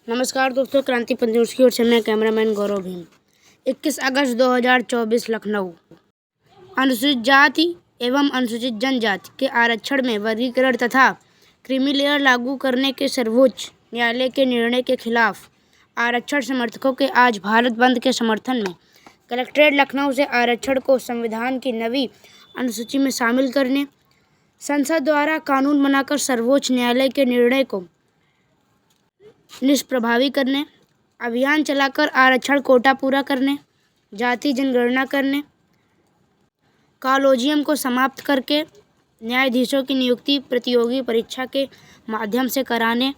नमस्कार दोस्तों, क्रांतिपंथ न्यूज़ की ओर से मैं कैमरामैन गौरव भीम। 21 अगस्त 2024 लखनऊ। अनुसूचित जाति एवं अनुसूचित जनजाति के आरक्षण में वर्गीकरण तथा क्रीमी लेयर लागू करने के सर्वोच्च न्यायालय के निर्णय के खिलाफ आरक्षण समर्थकों के आज भारत बंद के समर्थन में कलेक्ट्रेट लखनऊ से आरक्षण को संविधान की नवी अनुसूची में शामिल करने, संसद द्वारा कानून बनाकर सर्वोच्च न्यायालय के निर्णय को निष्प्रभावी करने, अभियान चलाकर आरक्षण कोटा पूरा करने, जाति जनगणना करने, कॉलोजियम को समाप्त करके न्यायाधीशों की नियुक्ति प्रतियोगी परीक्षा के माध्यम से कराने,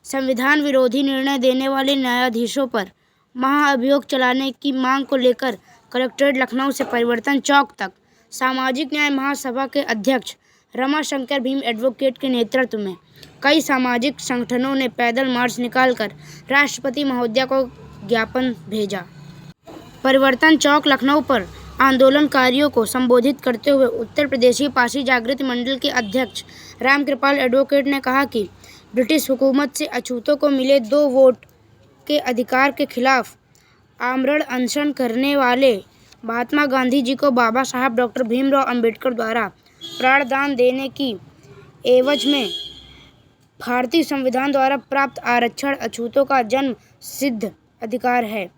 संविधान विरोधी निर्णय देने वाले न्यायाधीशों पर महाअभियोग चलाने की मांग को लेकर कलेक्ट्रेट लखनऊ से परिवर्तन चौक तक सामाजिक न्याय महासभा के अध्यक्ष रमाशंकर भीम एडवोकेट के नेतृत्व में कई सामाजिक संगठनों ने पैदल मार्च निकालकर राष्ट्रपति महोदया को ज्ञापन भेजा। परिवर्तन चौक लखनऊ पर आंदोलनकारियों को संबोधित करते हुए उत्तर प्रदेशी पारसी जागृति मंडल के अध्यक्ष रामकृपाल एडवोकेट ने कहा कि ब्रिटिश हुकूमत से अछूतों को मिले 2 वोट के अधिकार के खिलाफ आमरण अनशन करने वाले महात्मा गांधी जी को बाबा साहब डॉक्टर भीमराव अंबेडकर द्वारा प्राणदान देने की एवज में भारतीय संविधान द्वारा प्राप्त आरक्षण अछूतों का जन्म सिद्ध अधिकार है।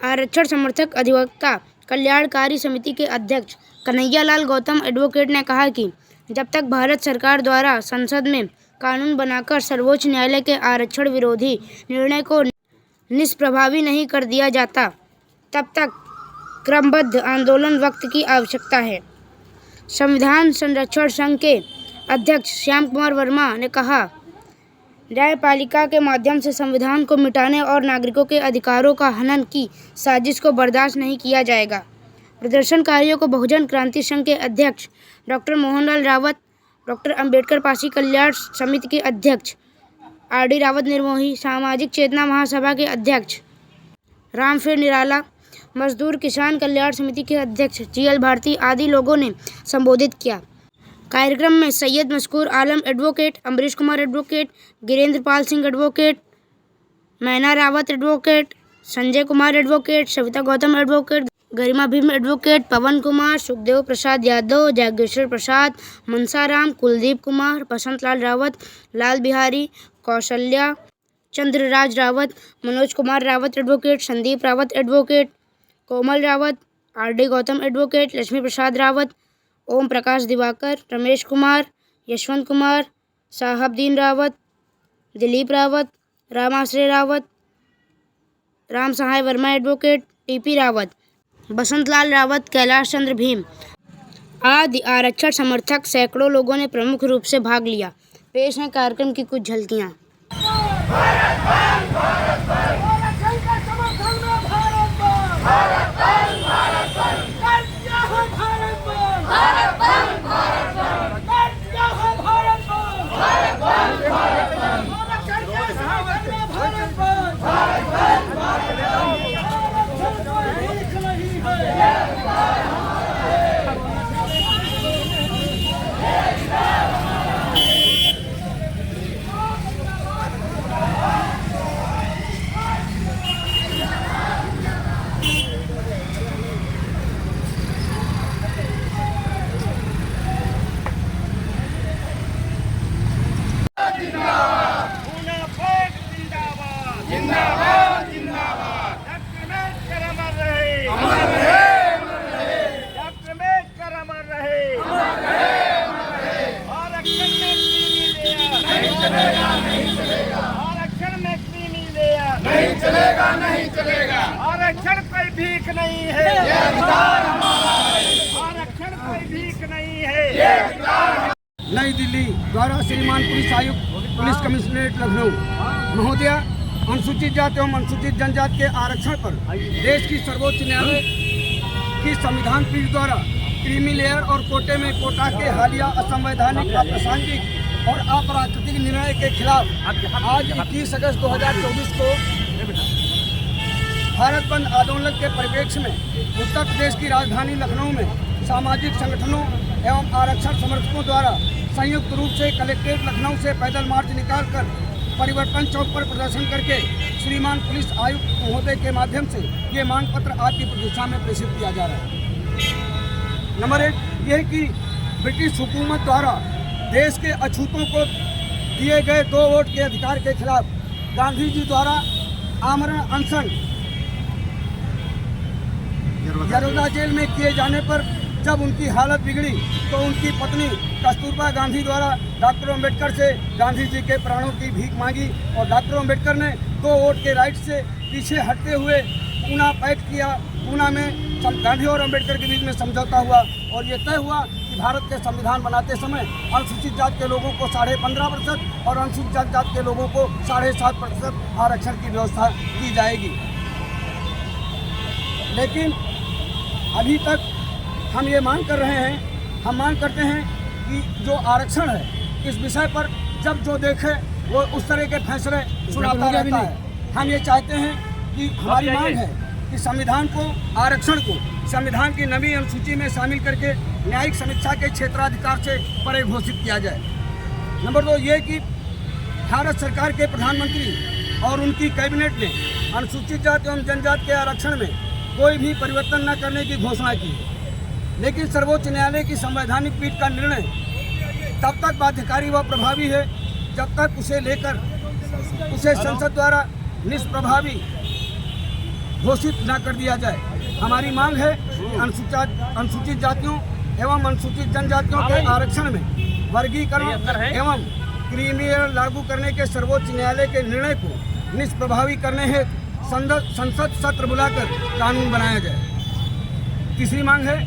आरक्षण समर्थक अधिवक्ता कल्याणकारी समिति के अध्यक्ष कन्हैयालाल गौतम एडवोकेट ने कहा कि जब तक भारत सरकार द्वारा संसद में कानून बनाकर सर्वोच्च न्यायालय के आरक्षण विरोधी निर्णय को निष्प्रभावी नहीं कर दिया जाता, तब तक क्रमबद्ध आंदोलन वक्त की आवश्यकता है। संविधान संरक्षण संघ के अध्यक्ष श्याम कुमार वर्मा ने कहा, न्यायपालिका के माध्यम से संविधान को मिटाने और नागरिकों के अधिकारों का हनन की साजिश को बर्दाश्त नहीं किया जाएगा। प्रदर्शनकारियों को बहुजन क्रांति संघ के अध्यक्ष डॉक्टर मोहनलाल रावत, डॉक्टर अंबेडकर पारसी कल्याण समिति के अध्यक्ष आर.डी. रावत निर्मोही, सामाजिक चेतना महासभा के अध्यक्ष रामफेर निराला, मजदूर किसान कल्याण समिति के अध्यक्ष जी.एल. भारती आदि लोगों ने संबोधित किया। कार्यक्रम में Syed Mashkoor Alam advocate, Amrish Kumar advocate, Girendra Pal Singh advocate, Maina Rawat advocate, Sanjay Kumar advocate, Savita Gautam advocate, Garima Bhim advocate, Pawan Kumar, Sukhdev Prasad Yadav, Jageshwar Prasad, Mansaram, Kuldeep Kumar, Basant Lal Rawat, Lal Bihari, Kaushalya Chandraraj Rawat, Manoj Kumar Rawat advocate, Sandeep Rawat advocate, Komal Rawat, R D. Gautam advocate, Lakshmi Prasad Rawat, Om Prakash Diwakar, Ramesh Kumar, Yashwant Kumar, Sahabdeen Rawat, Dilip Rawat, Ramashray Rawat, Ram सहाय वर्मा एडवोकेट, टी.पी. रावत, बसंत लाल रावत, कैलाश चंद्र भीम आदि आरक्षण समर्थक सैकड़ों लोगों ने प्रमुख रूप से भाग लिया। पेश है कार्यक्रम की कुछ झलकियाँ। नहीं चलेगा। आरक्षण कोई भीख नहीं है, ये अधिकार हमारा है। आरक्षण कोई भीख नहीं है, ये अधिकार। नई दिल्ली द्वारा श्रीमान पुलिस आयुक्त, पुलिस कमिश्नरेट लखनऊ महोदया, अनुसूचित जाति एवं अनुसूचित जनजाति के आरक्षण पर देश की सर्वोच्च न्यायालय की संविधान पीठ द्वारा क्रीमी लेयर और कोटे में कोटा के हालिया असंवैधानिक, अप्रासंगिक और अप्राकृतिक निर्णय के खिलाफ आज 21 अगस्त 2024 को भारत बंद आंदोलन के परिप्रेक्ष्य में उत्तर प्रदेश की राजधानी लखनऊ में सामाजिक संगठनों एवं आरक्षण समर्थकों द्वारा संयुक्त रूप से कलेक्ट्रेट लखनऊ से पैदल मार्च निकालकर परिवर्तन चौक पर प्रदर्शन करके श्रीमान पुलिस आयुक्त महोदय के माध्यम से ये मांग पत्र आपकी प्रतीक्षा में प्रेषित किया जा रहा है। नंबर 1 ये कि ब्रिटिश हुकूमत द्वारा देश के अछूतों को दिए गए 2 वोट के अधिकार के खिलाफ गांधी जी द्वारा आमरण अनशन यरोदा जेल में किए जाने पर जब उनकी हालत बिगड़ी तो उनकी पत्नी कस्तूरबा गांधी द्वारा डॉक्टर अम्बेडकर से गांधी जी के प्राणों की भीख मांगी और डॉक्टर अम्बेडकर ने 2 वोट के राइट से पीछे हटते हुए पूना पैक्ट किया। पूना में गांधी और अम्बेडकर के बीच में समझौता हुआ और ये तय हुआ कि भारत के संविधान बनाते समय अनुसूचित जाति के लोगों को 15.5% और अनुसूचित जाति के लोगों को 7.5% आरक्षण की व्यवस्था की जाएगी। लेकिन अभी तक हम ये मांग कर रहे हैं, हम मांग करते हैं कि जो आरक्षण है इस विषय पर जब जो देखे वो उस तरह के फैसले सुनाता रहता है। हम ये चाहते हैं कि हमारी मांग है कि संविधान को, आरक्षण को संविधान की नवी अनुसूची में शामिल करके न्यायिक समीक्षा के क्षेत्राधिकार से परे घोषित किया जाए। नंबर 2 ये कि भारत सरकार के प्रधानमंत्री और उनकी कैबिनेट ने अनुसूचित जाति एवं जनजाति के आरक्षण में कोई भी परिवर्तन न करने की घोषणा की है, लेकिन सर्वोच्च न्यायालय की संवैधानिक पीठ का निर्णय तब तक बाध्यकारी व प्रभावी है जब तक उसे लेकर उसे संसद द्वारा निष्प्रभावी घोषित न कर दिया जाए। हमारी मांग है कि अनुसूचित जातियों एवं अनुसूचित जनजातियों के आरक्षण में वर्गीकरण एवं क्रीमिलेयर लागू करने के सर्वोच्च न्यायालय के निर्णय को निष्प्रभावी करने हेतु संसद सत्र बुलाकर कानून बनाया जाए। तीसरी मांग है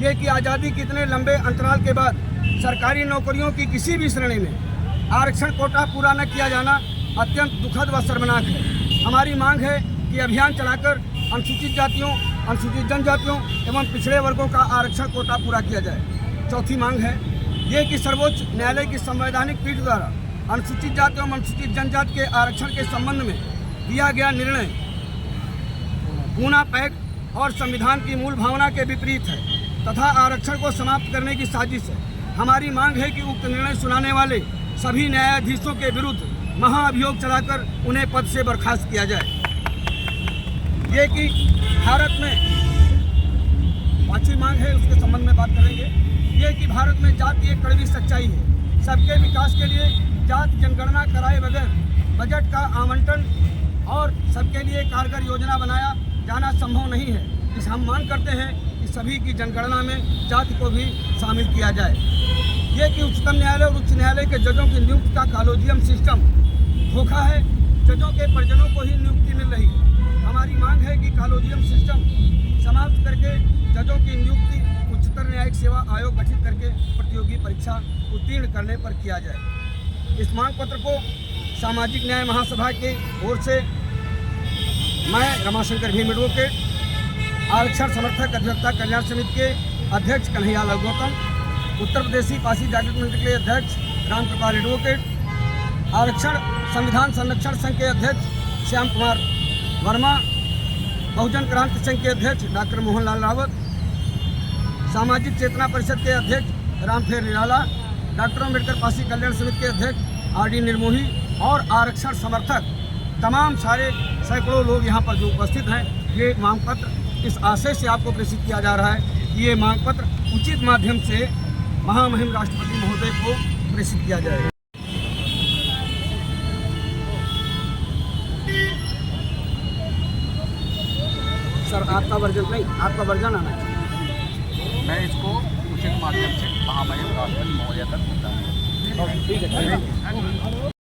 ये कि आज़ादी के इतने लंबे अंतराल के बाद सरकारी नौकरियों की किसी भी श्रेणी में आरक्षण कोटा पूरा न किया जाना अत्यंत दुखद व शर्मनाक है। हमारी मांग है कि अभियान चलाकर अनुसूचित जातियों, अनुसूचित जनजातियों एवं पिछड़े वर्गों का आरक्षण कोटा पूरा किया जाए। चौथी मांग है ये कि सर्वोच्च न्यायालय की संवैधानिक पीठ द्वारा अनुसूचित जाति एवं अनुसूचित जनजाति के आरक्षण के संबंध में दिया गया निर्णय पूना पैक्ट और संविधान की मूल भावना के विपरीत है तथा आरक्षण को समाप्त करने की साजिश है। हमारी मांग है कि उक्त निर्णय सुनाने वाले सभी न्यायाधीशों के विरुद्ध महाअभियोग चलाकर उन्हें पद से बर्खास्त किया जाए। ये कि भारत में 5वीं मांग है, उसके संबंध में बात करेंगे। ये कि भारत में जाति एक कड़वी सच्चाई है। सबके विकास के लिए जाति जनगणना कराए बगैर बजट का आवंटन और सबके लिए कारगर योजना बनाया जाना संभव नहीं है। इस हम मांग करते हैं कि सभी की जनगणना में जाति को भी शामिल किया जाए। ये कि उच्चतम न्यायालय और उच्च न्यायालय के जजों की नियुक्ति का कॉलेजियम सिस्टम धोखा है, जजों के परिजनों को ही नियुक्ति मिल रही है। हमारी मांग है कि कॉलेजियम सिस्टम समाप्त करके जजों की नियुक्ति उच्चतर न्यायिक सेवा आयोग गठित करके प्रतियोगी परीक्षा उत्तीर्ण करने पर किया जाए। इस मांग पत्र को सामाजिक न्याय महासभा की ओर से मैं रमाशंकर भीम एडवोकेट, आरक्षण समर्थक अधिवक्ता कल्याण समिति के अध्यक्ष कन्हैयालाल गौतम, उत्तर प्रदेशी पासी जागृत मंडल के अध्यक्ष रामकृपाल एडवोकेट, आरक्षण संविधान संरक्षण संघ के अध्यक्ष श्याम कुमार वर्मा, बहुजन क्रांति संघ के अध्यक्ष डॉक्टर मोहनलाल रावत, सामाजिक चेतना परिषद के अध्यक्ष रामफेर निराला, डॉक्टर अम्बेडकर पासी कल्याण समिति के अध्यक्ष आर.डी. निर्मोही और आरक्षण समर्थक तमाम सारे सैकड़ों लोग यहाँ पर जो उपस्थित हैं, ये मांग पत्र इस आशय से आपको प्रेषित किया जा रहा है कि ये मांग पत्र उचित माध्यम से महामहिम राष्ट्रपति महोदय को प्रेषित किया जाएगा। सर आपका वर्जन नहीं, आपका वर्जन आना चाहिए। मैं इसको उचित माध्यम से महामहिम राष्ट्रपति महोदय तक पहुँचाऊंगा। ठीक है।